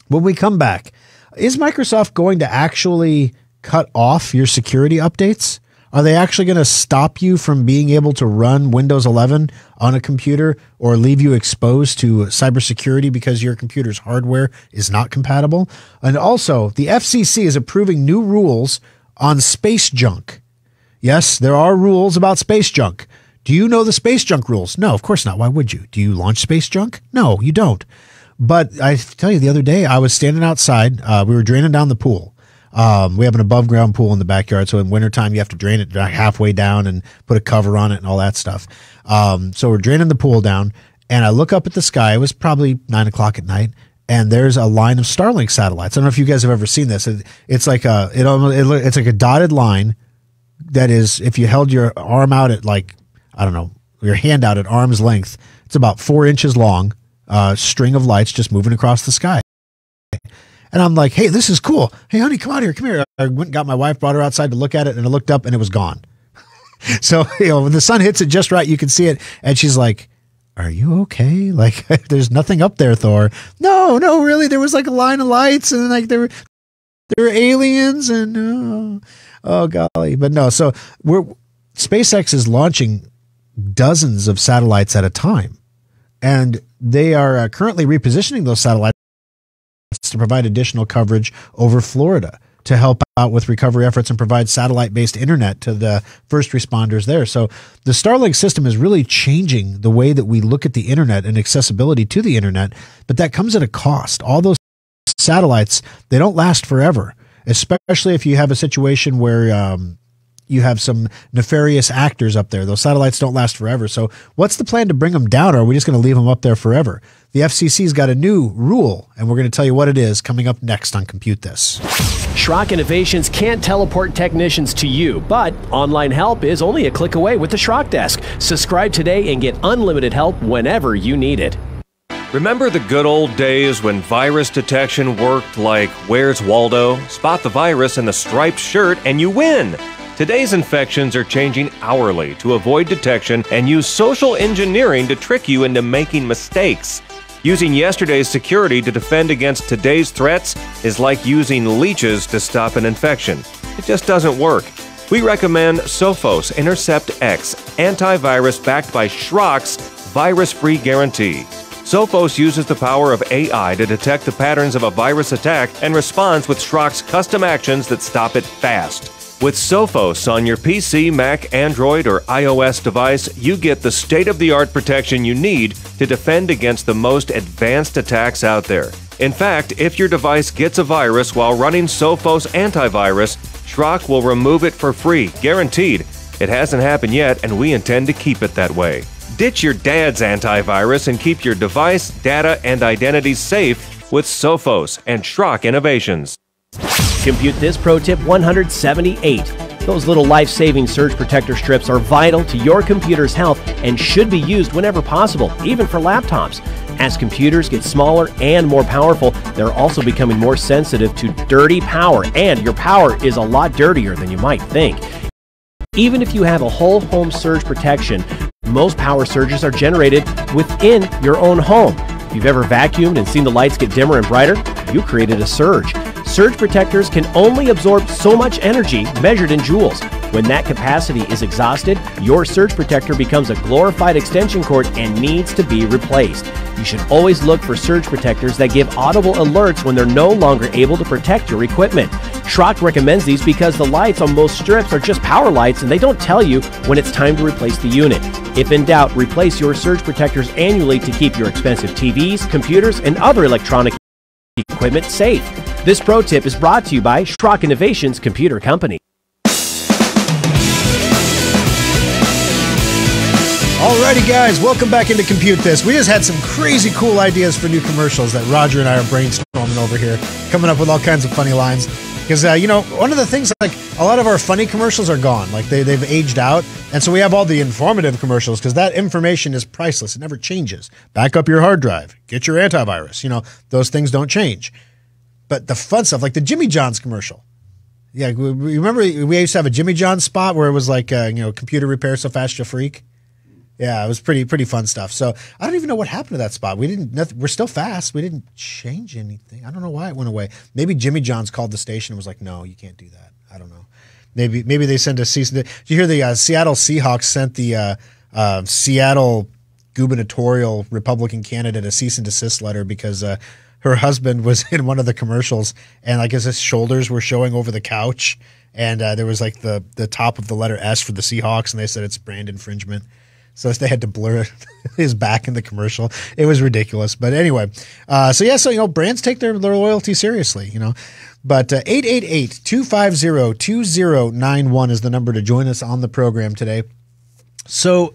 When we come back, is Microsoft going to actually cut off your security updates? Are they actually going to stop you from being able to run Windows 11 on a computer or leave you exposed to cybersecurity because your computer's hardware is not compatible? And also, the FCC is approving new rules on space junk. Yes, there are rules about space junk. Do you know the space junk rules? No, of course not. Why would you? Do you launch space junk? No, you don't. But I tell you, the other day I was standing outside. We were draining down the pool. We have an above ground pool in the backyard. So in wintertime, you have to drain it halfway down and put a cover on it and all that stuff. So we're draining the pool down and I look up at the sky. It was probably 9:00 at night and there's a line of Starlink satellites. I don't know if you guys have ever seen this. It's like it's like a dotted line that is, if you held your arm out at your hand out at arm's length, it's about 4 inches long, string of lights just moving across the sky. And I'm like, hey, this is cool. Hey, honey, come out here. Come here. I went and got my wife, brought her outside to look at it, and I looked up, and it was gone. So, when the sun hits it just right, you can see it. And she's like, are you okay? Like, there's nothing up there, Thor. No, really. There was like a line of lights, and like there were they're aliens and oh golly. But no, so SpaceX is launching dozens of satellites at a time, and they are currently repositioning those satellites to provide additional coverage over Florida to help out with recovery efforts and provide satellite-based internet to the first responders there. So the Starlink system is really changing the way that we look at the internet and accessibility to the internet, but that comes at a cost. All those satellites, they don't last forever, especially if you have a situation where you have some nefarious actors up there. Those satellites don't last forever. So what's the plan to bring them down, or are we just going to leave them up there forever? The FCC's got a new rule, and we're going to tell you what it is coming up next on Compute This. Schrock Innovations can't teleport technicians to you, but online help is only a click away with the Schrock Desk. Subscribe today and get unlimited help whenever you need it. Remember the good old days when virus detection worked like Where's Waldo? Spot the virus in the striped shirt and you win. Today's infections are changing hourly to avoid detection and use social engineering to trick you into making mistakes. Using yesterday's security to defend against today's threats is like using leeches to stop an infection. It just doesn't work. We recommend Sophos Intercept X antivirus backed by Schrock's virus-free guarantee. Sophos uses the power of AI to detect the patterns of a virus attack and responds with Schrock's custom actions that stop it fast. With Sophos on your PC, Mac, Android, or iOS device, you get the state-of-the-art protection you need to defend against the most advanced attacks out there. In fact, if your device gets a virus while running Sophos antivirus, Schrock will remove it for free, guaranteed. It hasn't happened yet, and we intend to keep it that way. Ditch your dad's antivirus and keep your device, data, and identities safe with Sophos and Schrock Innovations. Compute This Pro Tip 178. Those little life-saving surge protector strips are vital to your computer's health and should be used whenever possible, even for laptops. As computers get smaller and more powerful, they're also becoming more sensitive to dirty power, and your power is a lot dirtier than you might think. Even if you have a whole home surge protection, most power surges are generated within your own home. If you've ever vacuumed and seen the lights get dimmer and brighter, you created a surge. Surge protectors can only absorb so much energy measured in joules. When that capacity is exhausted, your surge protector becomes a glorified extension cord and needs to be replaced. You should always look for surge protectors that give audible alerts when they're no longer able to protect your equipment. Schrock recommends these because the lights on most strips are just power lights and they don't tell you when it's time to replace the unit. If in doubt, replace your surge protectors annually to keep your expensive TVs, computers, and other electronic equipment safe. This pro tip is brought to you by Schrock Innovations Computer Company. Alrighty, guys, welcome back into Compute This. We just had some crazy cool ideas for new commercials that Roger and I are brainstorming over here, coming up with all kinds of funny lines. Because, one of the things, like, a lot of our funny commercials are gone. Like, they've aged out. And so we have all the informative commercials because that information is priceless. It never changes. Back up your hard drive. Get your antivirus. Those things don't change. But the fun stuff, like the Jimmy John's commercial. Yeah, remember we used to have a Jimmy John's spot where it was like, computer repair so fast you freak? Yeah, it was pretty fun stuff. So I don't even know what happened to that spot. We're still fast. We didn't change anything. I don't know why it went away. Maybe Jimmy John's called the station and was like, "No, you can't do that." I don't know. Maybe they sent a cease. Did you hear the Seattle Seahawks sent the Seattle gubernatorial Republican candidate a cease and desist letter because her husband was in one of the commercials and I guess his shoulders were showing over the couch and there was like the top of the letter S for the Seahawks and they said it's brand infringement. So they had to blur his back in the commercial. It was ridiculous. But anyway, brands take their loyalty seriously, But 888-250-2091 is the number to join us on the program today. So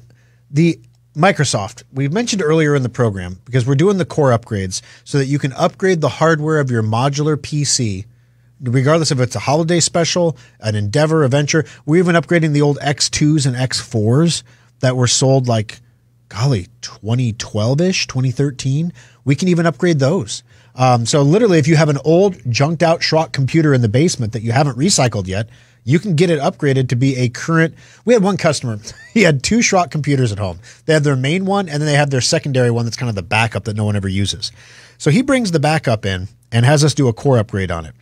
the Microsoft, we mentioned earlier in the program, because we're doing the core upgrades so that you can upgrade the hardware of your modular PC, regardless if it's a holiday special, an Endeavor, a Venture. We're even upgrading the old X2s and X4s that were sold 2012-ish, 2013. We can even upgrade those. So literally, if you have an old junked out Schrock computer in the basement that you haven't recycled yet, you can get it upgraded to be a current. We had one customer. He had two Schrock computers at home. They had their main one, and then they have their secondary one that's kind of the backup that no one ever uses. So he brings the backup in and has us do a core upgrade on it.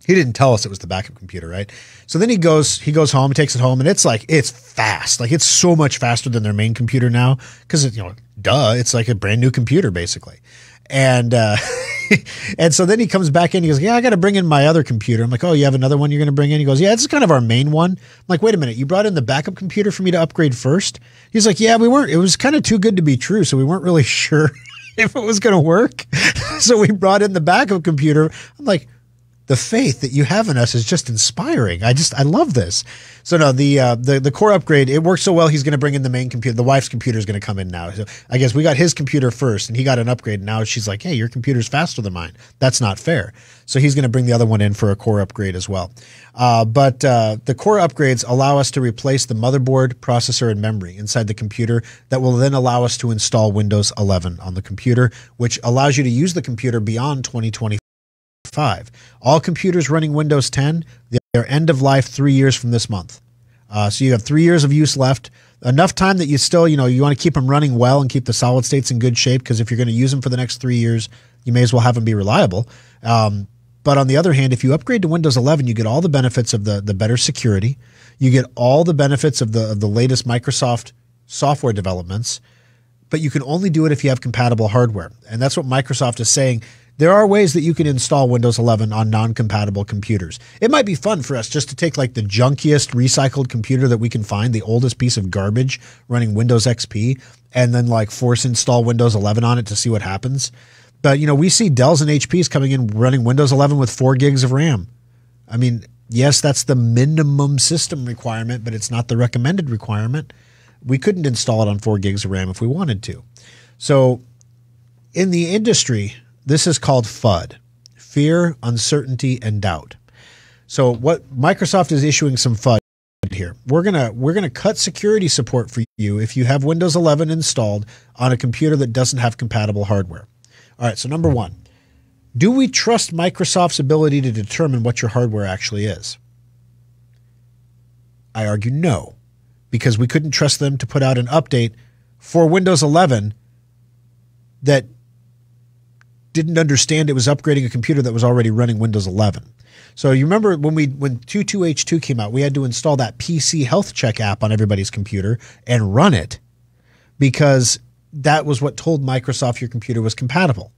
He didn't tell us it was the backup computer, right? So then he goes home, he takes it home, and it's fast. Like, it's so much faster than their main computer now because, it's like a brand new computer, basically. And and so then he comes back in, he goes, yeah, I got to bring in my other computer. I'm like, oh, you have another one you're going to bring in? He goes, yeah, this is kind of our main one. I'm like, wait a minute, you brought in the backup computer for me to upgrade first? He's like, yeah, it was kind of too good to be true, so we weren't really sure if it was going to work. So we brought in the backup computer. I'm like, the faith that you have in us is just inspiring. I love this. So no, the core upgrade, it works so well. He's going to bring in the main computer. The wife's computer is going to come in now. So I guess we got his computer first and he got an upgrade. And now she's like, hey, your computer's faster than mine. That's not fair. So he's going to bring the other one in for a core upgrade as well. But the core upgrades allow us to replace the motherboard, processor, and memory inside the computer that will then allow us to install Windows 11 on the computer, which allows you to use the computer beyond 2025. All computers running Windows 10, they're end of life 3 years from this month. So you have 3 years of use left. Enough time that you still, you want to keep them running well and keep the solid states in good shape, because if you're going to use them for the next 3 years, you may as well have them be reliable. But on the other hand, if you upgrade to Windows 11, you get all the benefits of the better security. You get all the benefits of the latest Microsoft software developments, but you can only do it if you have compatible hardware. And that's what Microsoft is saying. There are ways that you can install Windows 11 on non-compatible computers. It might be fun for us just to take like the junkiest recycled computer that we can find, the oldest piece of garbage running Windows XP, and then like force install Windows 11 on it to see what happens. But, we see Dells and HPs coming in running Windows 11 with 4 gigs of RAM. I mean, yes, that's the minimum system requirement, but it's not the recommended requirement. We couldn't install it on 4 gigs of RAM if we wanted to. So in the industry, this is called FUD, fear, uncertainty, and doubt. So what Microsoft is issuing some FUD here. We're gonna cut security support for you if you have Windows 11 installed on a computer that doesn't have compatible hardware. All right, so number one, do we trust Microsoft's ability to determine what your hardware actually is? I argue no, because we couldn't trust them to put out an update for Windows 11 that didn't understand it was upgrading a computer that was already running Windows 11. So you remember when 22H2 came out, we had to install that PC Health Check app on everybody's computer and run it, because that was what told Microsoft your computer was compatible.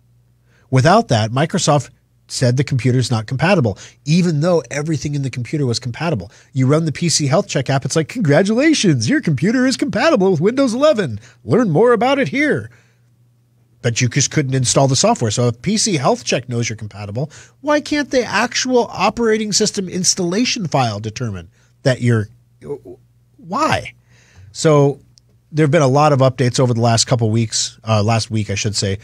Without that, Microsoft said the computer is not compatible, even though everything in the computer was compatible. You run the PC Health Check app, it's like, congratulations, your computer is compatible with Windows 11. Learn more about it here. But you just couldn't install the software. So if PC Health Check knows you're compatible, why can't the actual operating system installation file determine that you're – why? So there have been a lot of updates over the last couple weeks, last week I should say,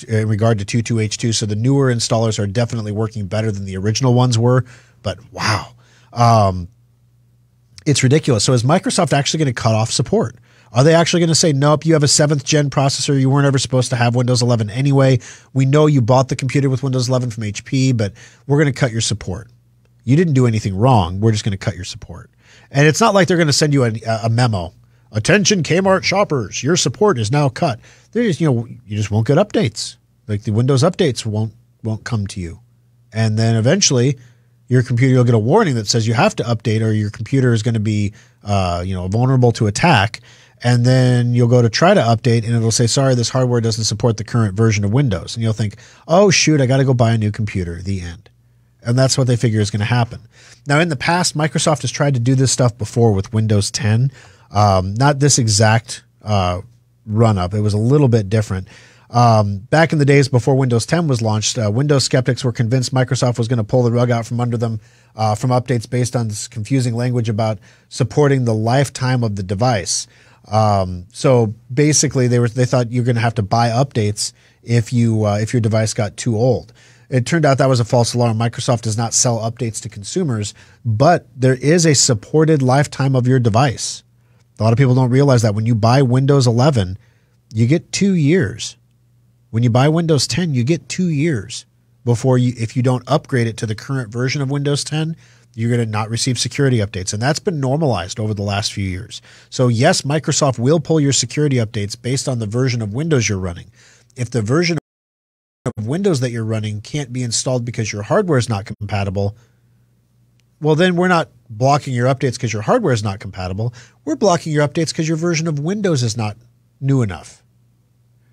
in regard to 22H2. So the newer installers are definitely working better than the original ones were. But wow, it's ridiculous. So is Microsoft actually going to cut off support? Are they actually going to say, nope, you have a 7th gen processor. You weren't ever supposed to have Windows 11 anyway. We know you bought the computer with Windows 11 from HP, but we're going to cut your support. You didn't do anything wrong. We're just going to cut your support. And it's not like they're going to send you a memo. Attention Kmart shoppers, your support is now cut. They're just, you just won't get updates. Like the Windows updates won't come to you. And then eventually your computer, you'll get a warning that says you have to update or your computer is going to be, vulnerable to attack. And then you'll go to try to update and it'll say, sorry, this hardware doesn't support the current version of Windows. And you'll think, oh, shoot, I got to go buy a new computer, the end. And that's what they figure is going to happen. Now, in the past, Microsoft has tried to do this stuff before with Windows 10. Not this exact run-up. It was a little bit different. Back in the days before Windows 10 was launched, Windows skeptics were convinced Microsoft was going to pull the rug out from under them from updates based on this confusing language about supporting the lifetime of the device. So basically they thought you're going to have to buy updates if your device got too old. It turned out that was a false alarm. Microsoft does not sell updates to consumers, but there is a supported lifetime of your device. A lot of people don't realize that when you buy Windows 11, you get 2 years. When you buy Windows 10, you get 2 years before if you don't upgrade it to the current version of Windows 10, you're going to not receive security updates. And that's been normalized over the last few years. So yes, Microsoft will pull your security updates based on the version of Windows you're running. If the version of Windows that you're running can't be installed because your hardware is not compatible, well, then we're not blocking your updates because your hardware is not compatible. We're blocking your updates because your version of Windows is not new enough.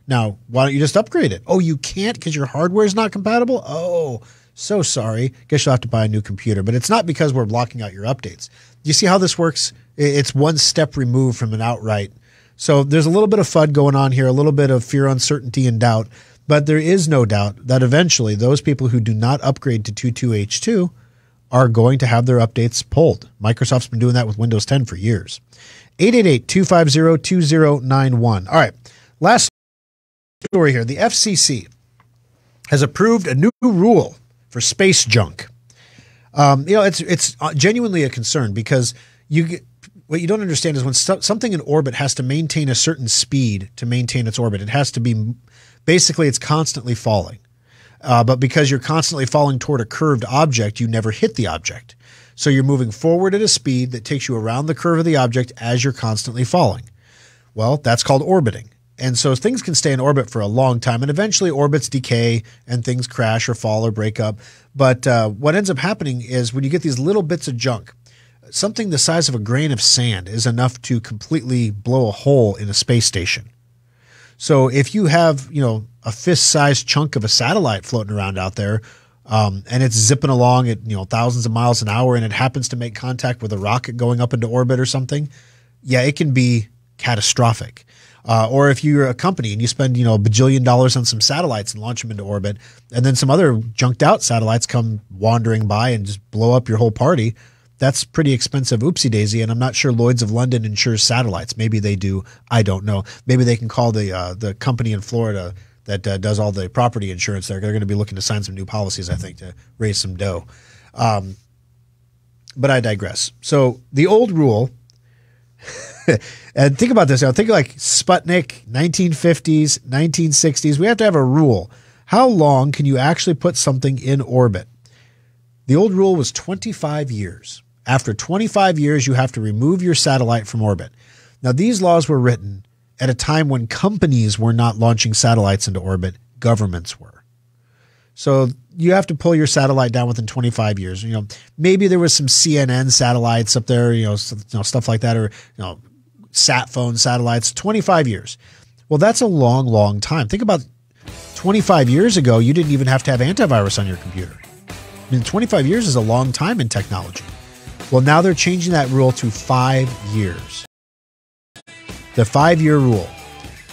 Now, why don't you just upgrade it? Oh, you can't because your hardware is not compatible? Oh, so sorry. Guess you'll have to buy a new computer. But it's not because we're blocking out your updates. You see how this works? It's one step removed from an outright. So there's a little bit of FUD going on here, a little bit of fear, uncertainty, and doubt. But there is no doubt that eventually those people who do not upgrade to 22H2 are going to have their updates pulled. Microsoft's been doing that with Windows 10 for years. 888-250-2091. All right, last story here. The FCC has approved a new rule for space junk. It's genuinely a concern because what you don't understand is when something in orbit has to maintain a certain speed to maintain its orbit, it has to be basically it's constantly falling. But because you're constantly falling toward a curved object, you never hit the object. So you're moving forward at a speed that takes you around the curve of the object as you're constantly falling. Well, that's called orbiting. And so things can stay in orbit for a long time, and eventually orbits decay and things crash or fall or break up. But what ends up happening is when you get these little bits of junk, something the size of a grain of sand is enough to completely blow a hole in a space station. So if you have, a fist-sized chunk of a satellite floating around out there, and it's zipping along at, thousands of miles an hour, and it happens to make contact with a rocket going up into orbit or something, yeah, it can be catastrophic. Or if you're a company and you spend, $1 bajillion on some satellites and launch them into orbit, and then some other junked out satellites come wandering by and just blow up your whole party, that's pretty expensive oopsie daisy. And I'm not sure Lloyd's of London insures satellites. Maybe they do. I don't know. Maybe they can call the company in Florida that does all the property insurance there. They're going to be looking to sign some new policies, I think, to raise some dough. But I digress. So the old rule, and think about this. Think like Sputnik, 1950s, 1960s. We have to have a rule. How long can you actually put something in orbit? The old rule was 25 years. After 25 years, you have to remove your satellite from orbit. Now, these laws were written at a time when companies were not launching satellites into orbit. Governments were. So you have to pull your satellite down within 25 years. Maybe there was some CNN satellites up there, stuff like that, or, sat phone satellites, 25 years. Well, that's a long, long time. Think about 25 years ago, you didn't even have to have antivirus on your computer. 25 years is a long time in technology. Well, now they're changing that rule to 5 years. The 5-year rule.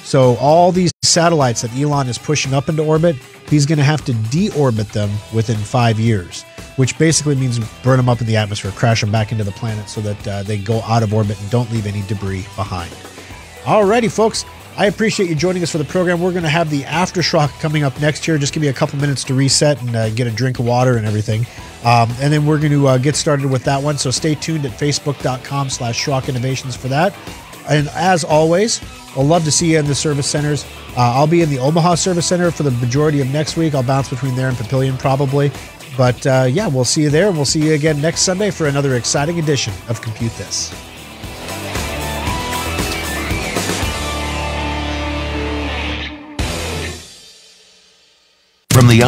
So all these satellites that Elon is pushing up into orbit, he's going to have to deorbit them within 5 years, which basically means burn them up in the atmosphere, crash them back into the planet so that they go out of orbit and don't leave any debris behind. Alrighty, folks. I appreciate you joining us for the program. We're going to have the Aftershock coming up next here. Just give me a couple minutes to reset and get a drink of water and everything. And then we're going to get started with that one. So stay tuned at facebook.com/Schrock Innovations for that. And as always, I'll love to see you in the service centers. I'll be in the Omaha Service Center for the majority of next week. I'll bounce between there and Papillion probably. But yeah, we'll see you there. And we'll see you again next Sunday for another exciting edition of Compute This. From the